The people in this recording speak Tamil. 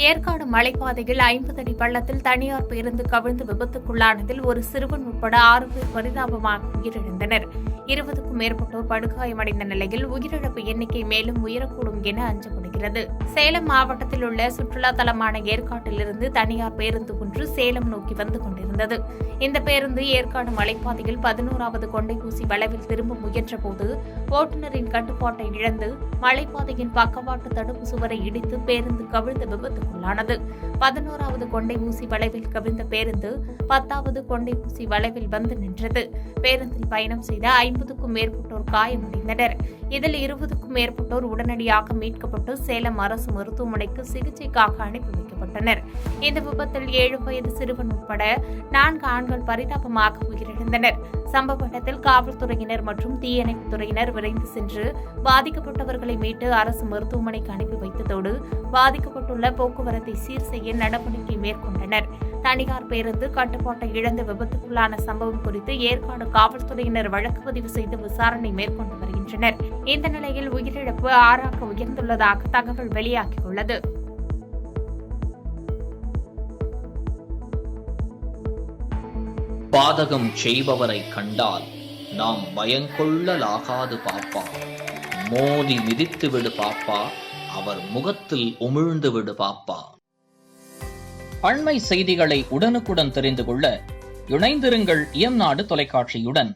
ஏற்காடு மலைப்பாதையில் 50 அடி பள்ளத்தில் தனியார் பேருந்து கவிழ்ந்து விபத்துக்குள்ளானதில் ஒரு சிறுவன் உட்பட 6 பேர் பரிதாபமாக உயிரிழந்தனர். 20க்கும் மேற்பட்டோர் படுகாயமடைந்த நிலையில் உயிரிழப்பு எண்ணிக்கை மேலும் உயரக்கூடும் என அஞ்சப்படுகிறது. சேலம் மாவட்டத்தில் உள்ள சுற்றுலா தலமான ஏற்காட்டிலிருந்து தனியார் பேருந்து ஒன்று சேலம் நோக்கி வந்து கொண்டிருந்தது. இந்த பேருந்து ஏற்காடு மலைப்பாதையில் 11வது கொண்டைஊசி வளைவில் திரும்ப முயன்றபோது ஓட்டுநரின் கட்டுப்பாட்டை இழந்து மலைப்பாதையின் பக்கவாட்டு தடுப்பு சுவரை இடித்து பேருந்து கவிழ்ந்த விபத்துக்குள்ளானது. 11வது கொண்டைஊசி வளைவில் கவிழ்ந்த பேருந்து 10வது கொண்டைஊசி வளைவில் வந்து நின்றது. பேருந்தில் பயணம் செய்த 50க்கும் மேற்பட்டோர் காயமடைந்தனர். இதில் 20க்கும் மேற்பட்டோர் உடனடியாக மீட்கப்பட்டு சேலம் அரசு மருத்துவமனைக்கு சிகிச்சைக்காக அனுப்பி வைக்கப்பட்டனர். இந்த விபத்தில் 7 வயது சிறுவன் உட்பட 4 ஆண்கள் பரிதாபமாக உயிரிழந்தனர். சம்பவ இடத்தில் காவல்துறையினர் மற்றும் தீயணைப்புத் துறையினர் விரைந்து சென்று பாதிக்கப்பட்டவர்களை மீட்டு அரசு மருத்துவமனைக்கு அனுப்பி வைத்ததோடு பாதிக்கப்பட்டுள்ள போக்குவரத்தை சீர் செய்ய நடவடிக்கை மேற்கொண்டனர். தனியார் பேருந்து கட்டுப்பாட்டை இழந்த விபத்துக்குள்ளான சம்பவம் குறித்து ஏற்காடு காவல்துறையினர் வழக்கு பதிவு செய்து விசாரணை மேற்கொண்டு வருகின்றனர். இந்த நிலையில் உயிரிழப்பு 6ஆக உயர்ந்துள்ளதாக தகவல் வெளியாகியுள்ளது. பாதகம் செய்பவரை கண்டால் நாம் பயங்கொள்ளலாகாது பாப்பா. மோதி மிதித்து விடு பாப்பா, அவர் முகத்தில் உமிழ்ந்து விடு பாப்பா. அண்மை செய்திகளை உடனுக்குடன் தெரிந்து கொள்ள இணைந்திருங்கள் இயம்நாடு தொலைக்காட்சியுடன்.